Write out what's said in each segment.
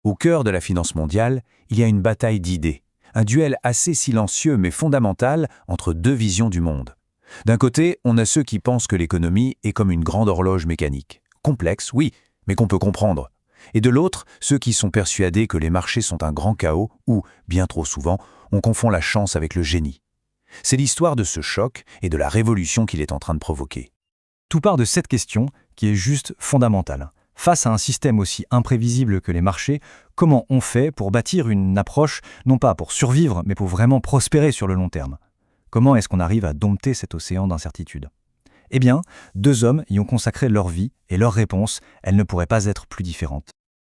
Au cœur de la finance mondiale, il y a une bataille d'idées, un duel assez silencieux mais fondamental entre deux visions du monde. D'un côté, on a ceux qui pensent que l'économie est comme une grande horloge mécanique. Complexe, oui, mais qu'on peut comprendre. Et de l'autre, ceux qui sont persuadés que les marchés sont un grand chaos où, bien trop souvent, on confond la chance avec le génie. C'est l'histoire de ce choc et de la révolution qu'il est en train de provoquer. Tout part de cette question qui est juste fondamentale. Face à un système aussi imprévisible que les marchés, comment on fait pour bâtir une approche, non pas pour survivre, mais pour vraiment prospérer sur le long terme? Comment est-ce qu'on arrive à dompter cet océan d'incertitude? Eh bien, deux hommes y ont consacré leur vie et leurs réponses, elles ne pourraient pas être plus différentes.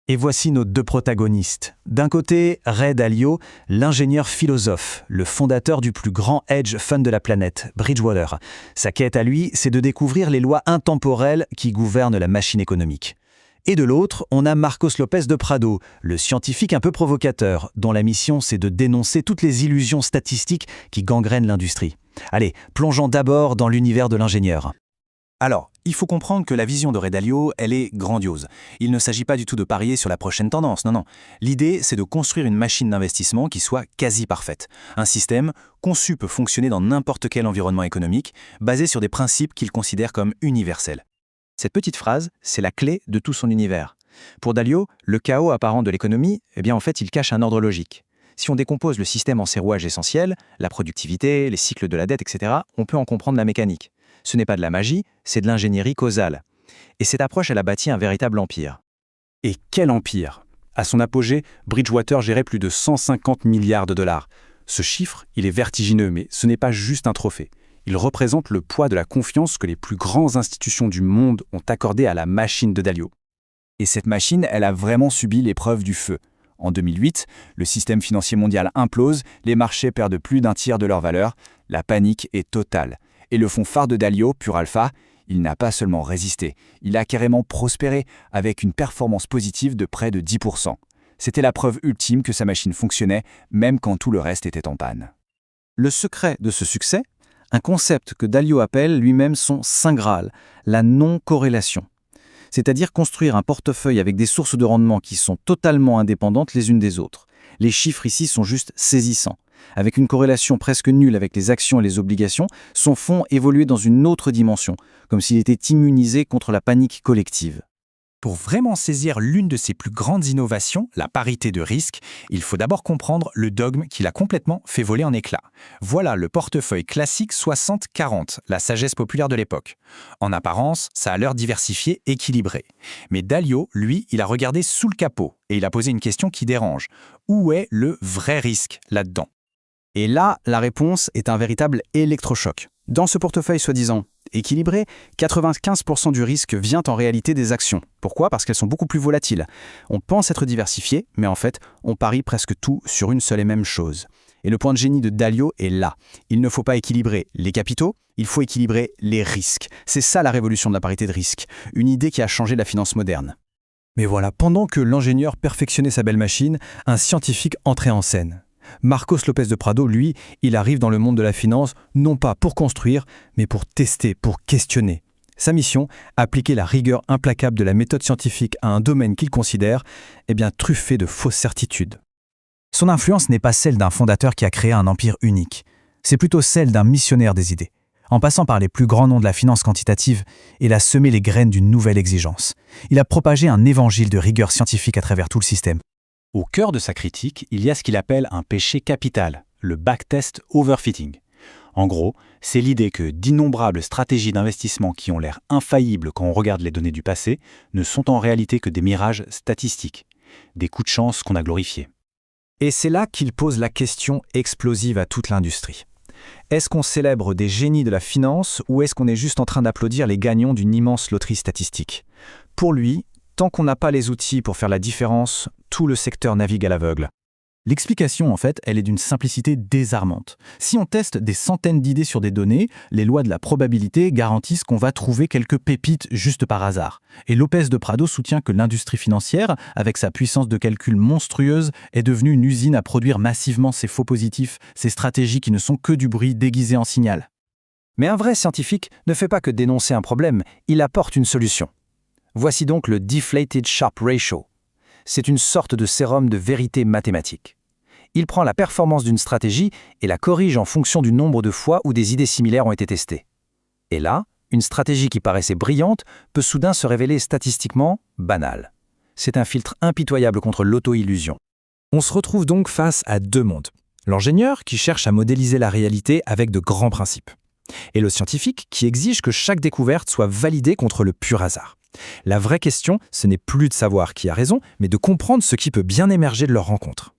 Et voici nos deux protagonistes. D'un côté, Ray Dalio, l'ingénieur philosophe, le fondateur du plus grand hedge fund de la planète, Bridgewater. Sa quête à lui, c'est de découvrir les lois intemporelles qui gouvernent la machine économique. Et de l'autre, on a Marcos Lopez de Prado, le scientifique un peu provocateur, dont la mission c'est de dénoncer toutes les illusions statistiques qui gangrènent l'industrie. Allez, plongeons d'abord dans l'univers de l'ingénieur. Alors, il faut comprendre que la vision de Ray Dalio, elle est grandiose. Il ne s'agit pas du tout de parier sur la prochaine tendance, non. L'idée, c'est de construire une machine d'investissement qui soit quasi parfaite. Un système conçu peut fonctionner dans n'importe quel environnement économique, basé sur des principes qu'il considère comme universels. Cette petite phrase, c'est la clé de tout son univers. Pour Dalio, le chaos apparent de l'économie, en fait, il cache un ordre logique. Si on décompose le système en ses rouages essentiels, la productivité, les cycles de la dette, etc., on peut en comprendre la mécanique. Ce n'est pas de la magie, c'est de l'ingénierie causale. Et cette approche, elle a bâti un véritable empire. Et quel empire! À son apogée, Bridgewater gérait plus de 150 milliards de dollars. Ce chiffre, il est vertigineux, mais ce n'est pas juste un trophée. Il représente le poids de la confiance que les plus grandes institutions du monde ont accordée à la machine de Dalio. Et cette machine, elle a vraiment subi l'épreuve du feu. En 2008, le système financier mondial implose, les marchés perdent plus d'un tiers de leur valeur, la panique est totale. Et le fonds phare de Dalio, Pure Alpha, il n'a pas seulement résisté, il a carrément prospéré avec une performance positive de près de 10%. C'était la preuve ultime que sa machine fonctionnait, même quand tout le reste était en panne. Le secret de ce succès, un concept que Dalio appelle lui-même son Saint Graal, la non-corrélation. C'est-à-dire construire un portefeuille avec des sources de rendement qui sont totalement indépendantes les unes des autres. Les chiffres ici sont juste saisissants. Avec une corrélation presque nulle avec les actions et les obligations, son fonds évoluait dans une autre dimension, comme s'il était immunisé contre la panique collective. Pour vraiment saisir l'une de ses plus grandes innovations, la parité de risque, il faut d'abord comprendre le dogme qui l'a complètement fait voler en éclats. Voilà le portefeuille classique 60-40, la sagesse populaire de l'époque. En apparence, ça a l'air diversifié, équilibré. Mais Dalio, lui, il a regardé sous le capot et il a posé une question qui dérange. Où est le vrai risque là-dedans? Et là, la réponse est un véritable électrochoc. Dans ce portefeuille soi-disant équilibré, 95% du risque vient en réalité des actions. Pourquoi? Parce qu'elles sont beaucoup plus volatiles. On pense être diversifié, mais en fait, on parie presque tout sur une seule et même chose. Et le point de génie de Dalio est là. Il ne faut pas équilibrer les capitaux, il faut équilibrer les risques. C'est ça la révolution de la parité de risque, une idée qui a changé la finance moderne. Mais voilà, pendant que l'ingénieur perfectionnait sa belle machine, un scientifique entrait en scène. Marcos Lopez de Prado, lui, il arrive dans le monde de la finance, non pas pour construire, mais pour tester, pour questionner. Sa mission, appliquer la rigueur implacable de la méthode scientifique à un domaine qu'il considère, truffé de fausses certitudes. Son influence n'est pas celle d'un fondateur qui a créé un empire unique. C'est plutôt celle d'un missionnaire des idées. En passant par les plus grands noms de la finance quantitative, il a semé les graines d'une nouvelle exigence. Il a propagé un évangile de rigueur scientifique à travers tout le système. Au cœur de sa critique, il y a ce qu'il appelle un péché capital, le backtest overfitting. En gros, c'est l'idée que d'innombrables stratégies d'investissement qui ont l'air infaillibles quand on regarde les données du passé ne sont en réalité que des mirages statistiques, des coups de chance qu'on a glorifiés. Et c'est là qu'il pose la question explosive à toute l'industrie. Est-ce qu'on célèbre des génies de la finance ou est-ce qu'on est juste en train d'applaudir les gagnants d'une immense loterie statistique? Pour lui, tant qu'on n'a pas les outils pour faire la différence, tout le secteur navigue à l'aveugle. L'explication, en fait, elle est d'une simplicité désarmante. Si on teste des centaines d'idées sur des données, les lois de la probabilité garantissent qu'on va trouver quelques pépites juste par hasard. Et Lopez de Prado soutient que l'industrie financière, avec sa puissance de calcul monstrueuse, est devenue une usine à produire massivement ces faux positifs, ces stratégies qui ne sont que du bruit déguisé en signal. Mais un vrai scientifique ne fait pas que dénoncer un problème, il apporte une solution. Voici donc le Deflated Sharp Ratio. c'est une sorte de sérum de vérité mathématique. Il prend la performance d'une stratégie et la corrige en fonction du nombre de fois où des idées similaires ont été testées. Et là, une stratégie qui paraissait brillante peut soudain se révéler statistiquement banale. C'est un filtre impitoyable contre l'auto-illusion. On se retrouve donc face à deux mondes. L'ingénieur qui cherche à modéliser la réalité avec de grands principes. Et le scientifique qui exige que chaque découverte soit validée contre le pur hasard. La vraie question, ce n'est plus de savoir qui a raison, mais de comprendre ce qui peut bien émerger de leur rencontre.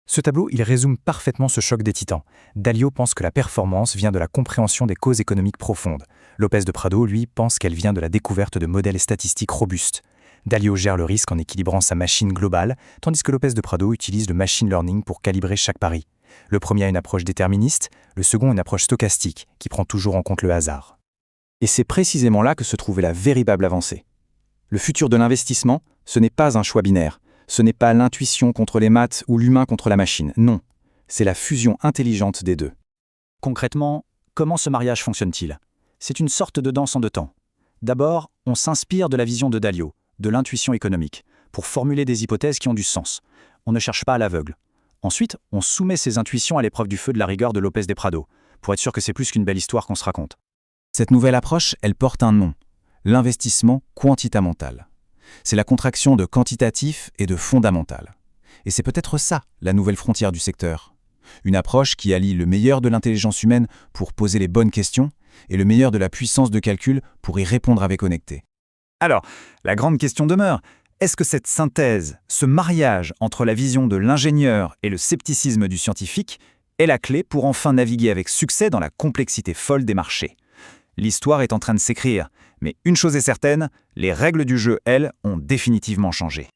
Ce tableau, il résume parfaitement ce choc des titans. Dalio pense que la performance vient de la compréhension des causes économiques profondes. Lopez de Prado, lui, pense qu'elle vient de la découverte de modèles statistiques robustes. Dalio gère le risque en équilibrant sa machine globale, tandis que Lopez de Prado utilise le machine learning pour calibrer chaque pari. Le premier a une approche déterministe, le second une approche stochastique, qui prend toujours en compte le hasard. Et c'est précisément là que se trouvait la véritable avancée. Le futur de l'investissement, ce n'est pas un choix binaire. Ce n'est pas l'intuition contre les maths ou l'humain contre la machine. Non, c'est la fusion intelligente des deux. Concrètement, comment ce mariage fonctionne-t-il? C'est une sorte de danse en deux temps. D'abord, on s'inspire de la vision de Dalio, de l'intuition économique, pour formuler des hypothèses qui ont du sens. On ne cherche pas à l'aveugle. Ensuite, on soumet ces intuitions à l'épreuve du feu de la rigueur de Lopez de Prado, pour être sûr que c'est plus qu'une belle histoire qu'on se raconte. Cette nouvelle approche, elle porte un nom, l'investissement quantitamental. C'est la contraction de quantitatif et de fondamental. Et c'est peut-être ça, la nouvelle frontière du secteur. Une approche qui allie le meilleur de l'intelligence humaine pour poser les bonnes questions et le meilleur de la puissance de calcul pour y répondre avec honnêteté. Alors, la grande question demeure, est-ce que cette synthèse, ce mariage entre la vision de l'ingénieur et le scepticisme du scientifique est la clé pour enfin naviguer avec succès dans la complexité folle des marchés? L'histoire est en train de s'écrire, mais une chose est certaine, les règles du jeu, elles, ont définitivement changé.